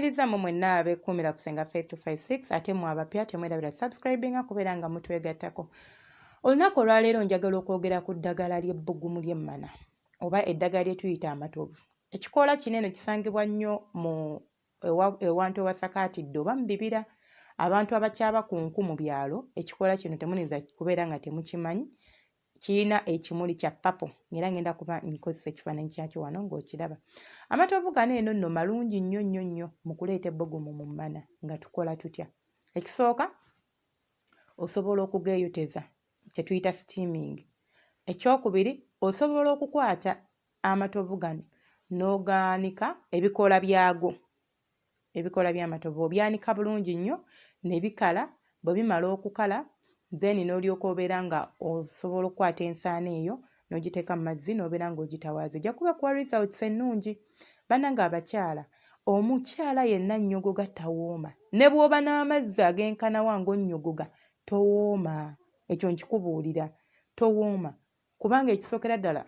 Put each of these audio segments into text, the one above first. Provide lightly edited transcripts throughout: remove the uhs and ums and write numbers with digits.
Mbamaliriza mu mwenna abeekuumira ku Senga Face 256 ate mu abapya temwerabira subscribinga kubeera nga mutwegattako. Olunaku olwaleero njagala okwogera ku ddagala ly'ebbugumu ly'emmana oba eddagala lye tuyita amatovu. Ekikoola kinene kisangibwa nnyo ewantu ewasakaatidde oba mu bibira. Abantu abakyabakunku mu byalo ekikoola kino temuniza kubeera nga temukimanyi. Kirina ekimuli kya papo era ngenda kuba nkozesa ekifaananyi kyakyo wano ng'okiraba. Amatovu gano eno nno malungi nnyo nnyo nnyo mu kuleeta ebbugumu mu mmana. Nga tukola tutya? Ekisooka osobola okugeeyoteza kye tuyita steaming. Ekyokubiri osobola okukwata amatovu gano n'ogaanika ebikoola byago. Ebikoola by'amatovu obyanika bulungi nnyo ne bikala. Bwe bimala okukala then n'olyoka obeera nga osobola okukwata ensaano eyo n'ogiteeka mu mazzi n'obeera ng'ogitawaaza. Ejja kuba kuwa results ennungi. Bannange abakyala, omukyala yenna nnyogoga tawooma. Ne bw'oba n'amazzi ag'enkana wange onnyogoga towooma. Ekyo nkikubuulira towooma. Kubanga ekisookera ddala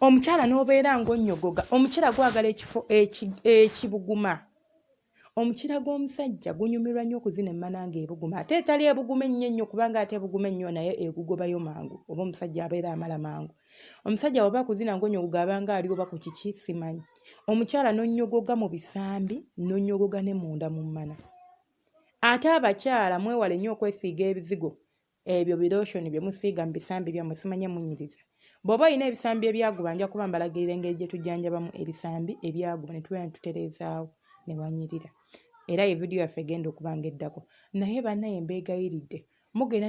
omukyala n'obeera ng'onnyogoga, omukyala gwagala ekifo ekibuguma. Omukira gw'omusajja gunyumirwa nnyo okuzina emmana ng'ebuguma. Ate etali ebuguma ennyo ennyo kubanga ate ebuguma ennyo naye egugobayo mangu oba omusajja abeera amala mangu. Omusajja bw'aba kuzina ng'onnyogoga abanga ali oba ku kiki simanyi. Omukyala n'onnyogoga mu bisambi n'onnyogoga ne munda mu mmana. Ate abakyala mwewale nnyo okwesiiga ebizigo ebyo biroshoni bye musiiga mu bisambi byammwe simanya munyiriza. Bw'oba olina ebisambi ebyaguba nja kuba mbalagirira engeri gye tujjanjabamu ebisambi ebyaguba ne tubeera ne tutereezaawo ne wanyirira. Era ye vidiyo yaffe egenda okuba ng'eddako. Naye bannaye mbeegayiridde mugenda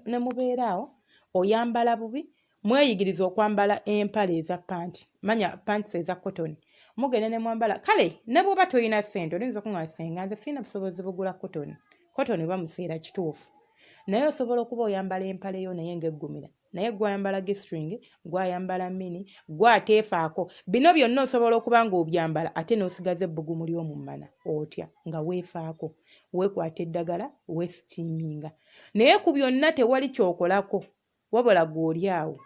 ne mubeeraawo oyambala bubi mweyigiriza okwambala empale eza panti. Manya panti eza kotoni. Mugenda ne mwambala kale ne bw'oba toyina ssente oyinza okuŋŋaanya Senga nze sirina busobozi bugula kotoni. Kotoni ba museera kituufu. Naye osobola okuba oyambala empale yo naye ng'eggumira. Naye gwayambala G-string, gwayambala mini, gwateefaako. Bino byonna osobola okuba ng'obyambala ate n'osigaza ebbugumu ly'omu mmana. Otya nga weefaako. Weekwata eddagala, weesitiiminga. Naye ku byonna tewali ky'okolako. Wabula gw'oli awo.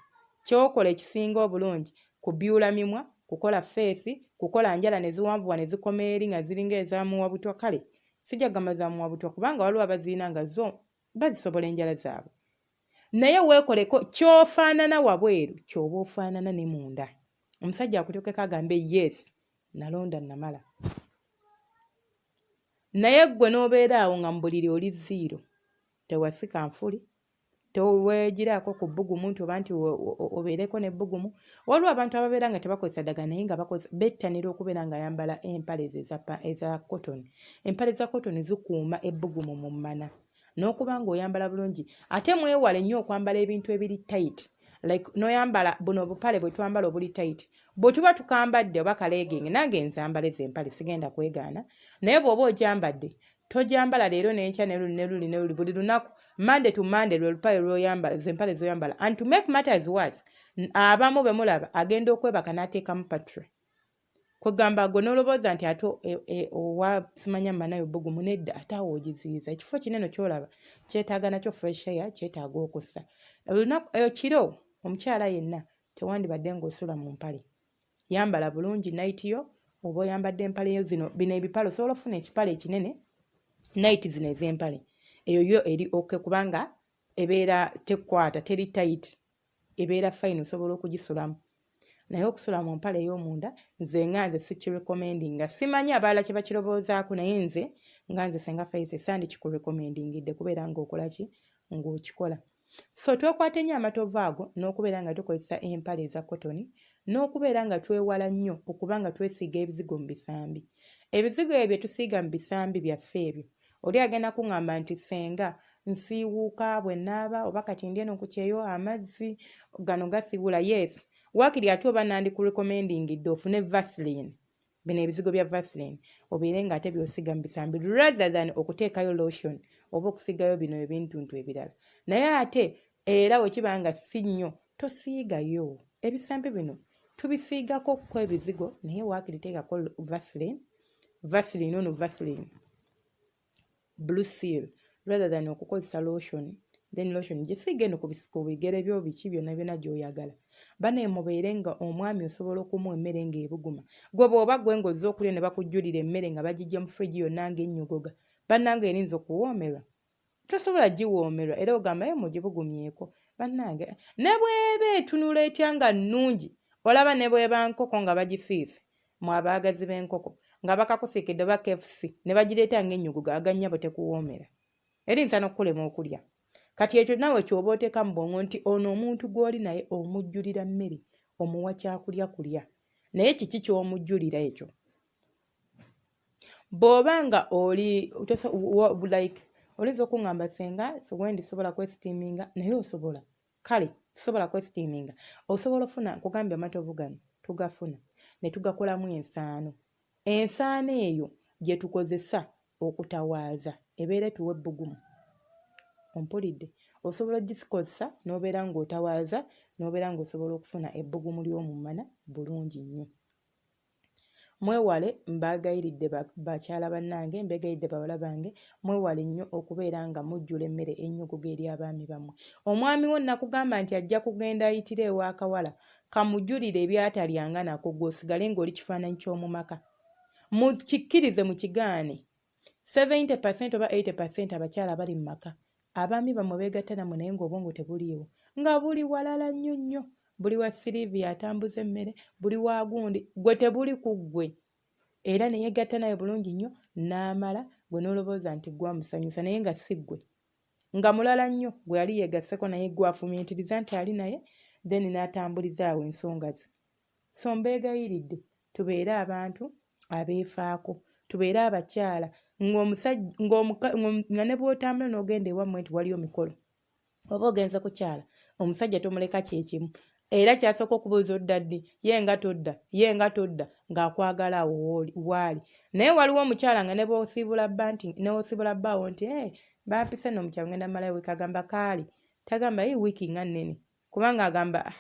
Ky'okola ekisinga obulungi kubyula mimwa, kukola feesi, kukola njala ne ziwanvuwa ne zikoma eri nga ziringa ezaamuwabutwa. Kale sijja gamba zaamuwabutwa kubanga waliwo abaziina nga zo bazisobola enjala zaabwe. Naye weekoleko ky'ofaanana wabweru ky'oba ofaanana ne munda. Omusajja akutuukeko agambe yes nalonda namala. Naye ggwe n'obeera awo nga mu buliri oli zero. Tewasika nfuli. Toweegiraako ku bbugumu nti oba nti obeereko n'ebbugumu. Waliwo abantu ababeera nga tebakozesa ddagala naye nga bettanira okubeera nga ayambala empale eza kotoni. Empale za kotoni zikuuma ebbugumu mu mmana. N'okuba ng'oyambala bulungi. Ate mwewale nnyo okwambala ebintu ebiri tight. Like n'oyambala buno obupale bwe twambala obuli tight. Bwe tuba tukambadde oba kaleegingi nange nzambala ez'empale sigenda kwegaana. Naye bw'oba ogyambadde tojambala leero n'enkya ne luli buli lunaku Monday to Monday lwe lupale lw'oyambala z'empale z'oyambala. And to make matters worse abamu be mulaba agenda okwebaka n'ateekamu patre. Kwegamba gwe n'olobooza nti ate owa simanya mmanayo bbugumu nedda ate awo ogiziyiza. Ekifo kinene ky'olaba kyetaaga nakyo fresh air, kyetaaga okussa. Ekiro omukyala yenna tewandibadde ng'osula mu mpale. Yambala bulungi night yo oba oyambadde empale yo zino bino ebipale osobola ofuna ekipale ekinene night zino ez'empale. Eyo yo eri okay kubanga ebeera tekwata teri tight. Ebeera fine osobola okugisulamu. Naye okusula mu mpale ey'omunda nze nga sikirecommendinga. Simanyi abalala kye bakiroboozaako naye nze nga nze Senga Face sandi kikurecommendingidde kubeera ng'okola ki ng'okikola. So twekwate nnyo amatovu ago n'okubeera nga tukozesa empale eza kotoni n'okubeera nga twewala nnyo okuba nga twesiiga ebizigo mu bisambi. Ebizigo ebyo tusiiga mu bisambi byaffe ebyo. Oli agenda kuŋŋamba nti Senga nsiiwuuka bwe nnaaba oba kati ndi eno ku kyeyo amazzi gano gasiibula. Yes. Waakiri ate oba nandikurecommendingidde ofune Vaseline. Bino ebizigo bya Vaseline obeere nga ate by'osiiga mu bisambi rather than okuteekayo lotion oba okusiigayo bino ebintuntu ebirala. Naye ate era bwe kiba nga si nnyo tosiigayo. Ebisambi bino tubisiigako ko ebizigo naye waakiri teekako Vaseline. Vaseline Blue Seal rather than okukozesa lotion then lotion gisiige eno ku bigere byo biki byonna byonna gy'oyagala. Bane mubeere nga omwami osobola okumuwa emmere ng'ebuguma. Gwe bw'oba gwe ng'ozze okulya ne bakujjulira emmere nga bagiggya mu fridge yonna ng'ennyogoga, bannange erinza okuwoomerwa? Tosobola giwoomerwa era ogamba mugibugumyeko. Bannange ne bw'eba etunula etya nga nnungi, olaba ne bw'eba nkoko nga bagisiise, mwe abaagazi b'enkoko nga bakakusiikidde oba KFC ne bagireeta ng'ennyogoga, agannyabo tekuwoomera. Erinza n'okkulema okulya. Kati ekyo nawe ky'oba oteeka mu bwongo nti ono omuntu gw'oli naye omujjulira mmere, omuwa kyakulya kulya. Naye kiki ky'omujjulira ekyo? Bw'oba nga oli like oyinza okuŋŋamba senga wendi sobola kwesitiiminga naye osobola. Kale sobola kwesitiiminga. Osobola ofuna nkugambye amatovu gano tugafuna ne tugakolamu ensaano. Ensaano eyo gye tukozesa okutawaaza ebeera etuwa ebbugumu. Ompulidde? Osobola ogikozesa n'obeera ng'otawaaza n'obeera ng'osobola okufuna ebbugumu ly'omu mana bulungi nnyo. Mwewale mbaagayiridde bakyala bannange, mbeegayiridde bawala bange, mwewale nnyo okubeera nga mujjula emmere ennyogoga eri abaami bammwe. Omwami wo nakugamba nti ajja kugenda ayitira ew'akawala, kamujjulire ebyatalyanga nako gw'osigale ng'oli kifaananyi ky'omu maka. Mukikkirize mukigaane. 70% oba 80% abakyala bali mu maka. Abaami bammwe beegatta nammwe naye ng'obwongo tebuliiwo. Nga buli walala nnyo nnyo. Buli wa Sylvia atambuza emmere, buli wa gundi, gwe tebuli ku ggwe. Era ne yeegatta nawe bulungi nnyo n'amala gwe n'olowooza nti gwe amusanyusa naye nga si ggwe. Nga mulala nnyo gwe yali yeegasseko naye gwe afumiitiriza nti ali naye, then n'atambuliza awo ensonga ze. So mbeegayiridde tubeere abantu abeefaako, tubeere abakyala nga ne bw'otambula n'ogenda ewammwe nti waliyo mikolo. Oba ogenze kukyala, omusajja tomuleka kyekimu. Era kyasooka okubuuza odda ddi, ye nga todda ng'akwagala awo waali. Naye waliwo omukyala nga ne bw'osiibula bbaawo nti bampise nno omukyala ngenda malayo wiiki, agamba kaali. Tagamba wiiki nga nnene. Kubanga agamba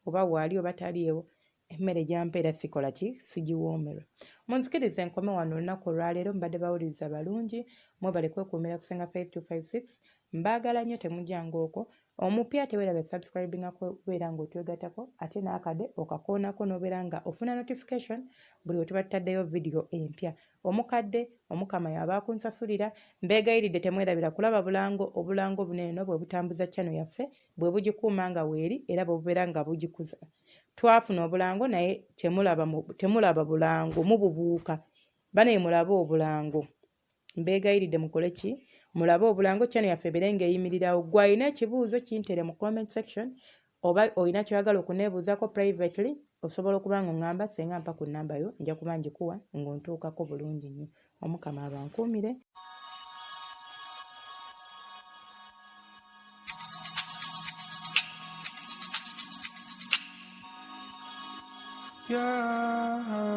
oba waali oba taliiwo, emmere gyampeera sikola ki, sigiwoomerwa. Munzikirize nkome wano olunaku olwaleero, mbadde bawuliriza balungi, mwebale kwekuumira kusenga Faith 256. Mbaagala nnyo temujjanga okwo. Omupya teweeraba subscribinga kubeera ng'otwegattako, ate n'akadde okakoonako n'obeera nga ofuna notification buli we tuba tutaddeyo vidiyo empya. Omukadde Omukama y'aba akunsasulira. Mbeegayiridde temwerabira kulaba obulango buneeno bwe butambuza channel yaffe, bwe bugikuuma nga weeri era bwe bubeera nga bugikuza. Twafuna obulango naye temulaba bulango, mububuuka. Bane mulabe obulango. Mbeegayiridde mukole ki? Mulabe obulango, channel yaffe ebeere ng'eyimirirawo. Gwe alina ekibuuzo kintere mu comment section, oba olina ky'oyagala okuneebuuzako privately, osobola okuba ng'oŋŋamba senga mpa ku nnamba yo, nja kuba ngikuwa ng'ontuukako bulungi nnyo. Omukama abankuumire. Yeah.